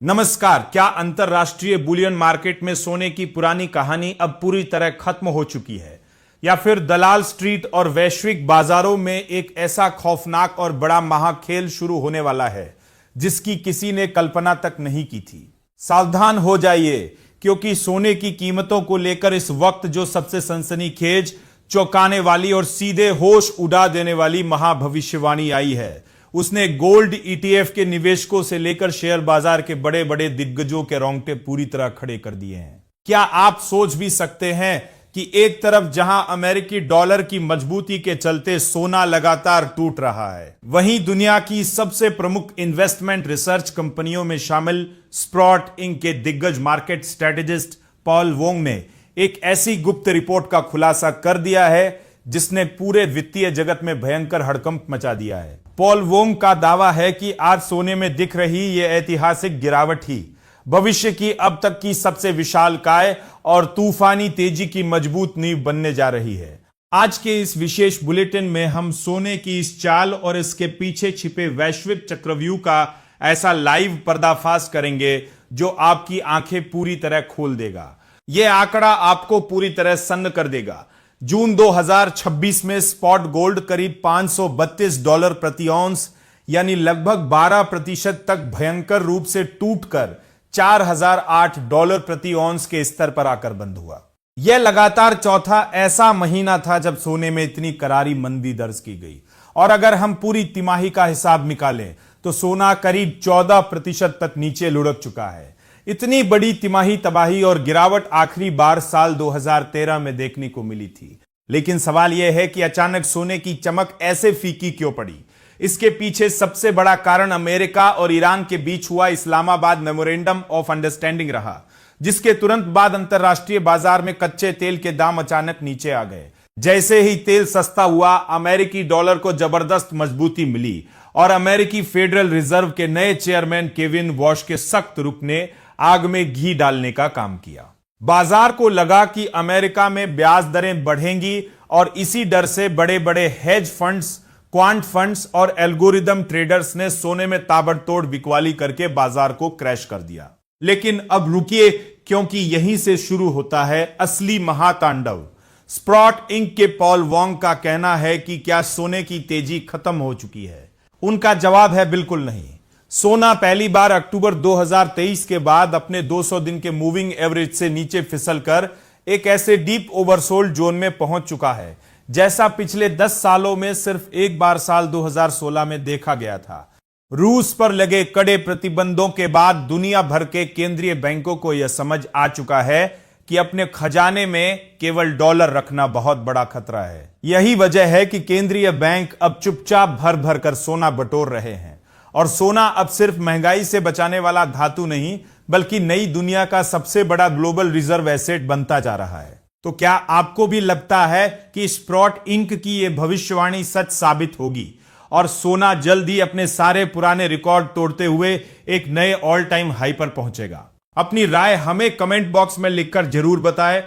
नमस्कार। क्या अंतरराष्ट्रीय बुलियन मार्केट में सोने की पुरानी कहानी अब पूरी तरह खत्म हो चुकी है, या फिर दलाल स्ट्रीट और वैश्विक बाजारों में एक ऐसा खौफनाक और बड़ा महाखेल शुरू होने वाला है जिसकी किसी ने कल्पना तक नहीं की थी? सावधान हो जाइए, क्योंकि सोने की कीमतों को लेकर इस वक्त जो सबसे सनसनीखेज, चौंकाने वाली और सीधे होश उड़ा देने वाली महाभविष्यवाणी आई है, उसने गोल्ड ईटीएफ के निवेशकों से लेकर शेयर बाजार के बड़े बड़े दिग्गजों के रोंगटे पूरी तरह खड़े कर दिए हैं। क्या आप सोच भी सकते हैं कि एक तरफ जहां अमेरिकी डॉलर की मजबूती के चलते सोना लगातार टूट रहा है, वहीं दुनिया की सबसे प्रमुख इन्वेस्टमेंट रिसर्च कंपनियों में शामिल स्प्रॉट इंक के दिग्गज मार्केट स्ट्रेटेजिस्ट पॉल वोंग ने एक ऐसी गुप्त रिपोर्ट का खुलासा कर दिया है जिसने पूरे वित्तीय जगत में भयंकर हड़कंप मचा दिया है। पॉल वोंग का दावा है कि आज सोने में दिख रही यह ऐतिहासिक गिरावट ही भविष्य की अब तक की सबसे विशालकाय और तूफानी तेजी की मजबूत नींव बनने जा रही है। आज के इस विशेष बुलेटिन में हम सोने की इस चाल और इसके पीछे छिपे वैश्विक चक्रव्यूह का ऐसा लाइव पर्दाफाश करेंगे जो आपकी आंखें पूरी तरह खोल देगा। यह आंकड़ा आपको पूरी तरह सन्न कर देगा। जून 2026 में स्पॉट गोल्ड करीब $532 प्रति औंस यानी लगभग 12% तक भयंकर रूप से टूटकर $4008 प्रति औंस के स्तर पर आकर बंद हुआ। यह लगातार चौथा ऐसा महीना था जब सोने में इतनी करारी मंदी दर्ज की गई, और अगर हम पूरी तिमाही का हिसाब निकालें तो सोना करीब 14% तक नीचे लुढ़क चुका है। इतनी बड़ी तिमाही तबाही और गिरावट आखिरी बार साल 2013 में देखने को मिली थी। लेकिन सवाल यह है कि अचानक सोने की चमक ऐसे फीकी क्यों पड़ी? इसके पीछे सबसे बड़ा कारण अमेरिका और ईरान के बीच हुआ इस्लामाबाद मेमोरेंडम ऑफ अंडरस्टैंडिंग रहा, जिसके तुरंत बाद अंतरराष्ट्रीय बाजार में कच्चे तेल के दाम अचानक नीचे आ गए। जैसे ही तेल सस्ता हुआ, अमेरिकी डॉलर को जबरदस्त मजबूती मिली और अमेरिकी फेडरल रिजर्व के नए चेयरमैन केविन वॉश के सख्त रुख ने आग में घी डालने का काम किया। बाजार को लगा कि अमेरिका में ब्याज दरें बढ़ेंगी और इसी डर से बड़े बड़े हेज फंड्स, क्वांट फंड्स और एल्गोरिदम ट्रेडर्स ने सोने में ताबड़तोड़ बिकवाली करके बाजार को क्रैश कर दिया। लेकिन अब रुकिए, क्योंकि यहीं से शुरू होता है असली महातांडव। स्प्रॉट इंक के पॉल वोंग का कहना है कि क्या सोने की तेजी खत्म हो चुकी है? उनका जवाब है बिल्कुल नहीं। सोना पहली बार अक्टूबर 2023 के बाद अपने 200 दिन के मूविंग एवरेज से नीचे फिसलकर एक ऐसे डीप ओवरसोल्ड जोन में पहुंच चुका है जैसा पिछले 10 सालों में सिर्फ एक बार साल 2016 में देखा गया था। रूस पर लगे कड़े प्रतिबंधों के बाद दुनिया भर के केंद्रीय बैंकों को यह समझ आ चुका है कि अपने खजाने में केवल डॉलर रखना बहुत बड़ा खतरा है। यही वजह है कि केंद्रीय बैंक अब चुपचाप भर भर कर सोना बटोर रहे हैं। और सोना अब सिर्फ महंगाई से बचाने वाला धातु नहीं, बल्कि नई दुनिया का सबसे बड़ा ग्लोबल रिजर्व एसेट बनता जा रहा है। तो क्या आपको भी लगता है कि स्प्रॉट इंक की यह भविष्यवाणी सच साबित होगी और सोना जल्द ही अपने सारे पुराने रिकॉर्ड तोड़ते हुए एक नए ऑल टाइम हाई पर पहुंचेगा? अपनी राय हमें कमेंट बॉक्स में लिखकर जरूर बताएं।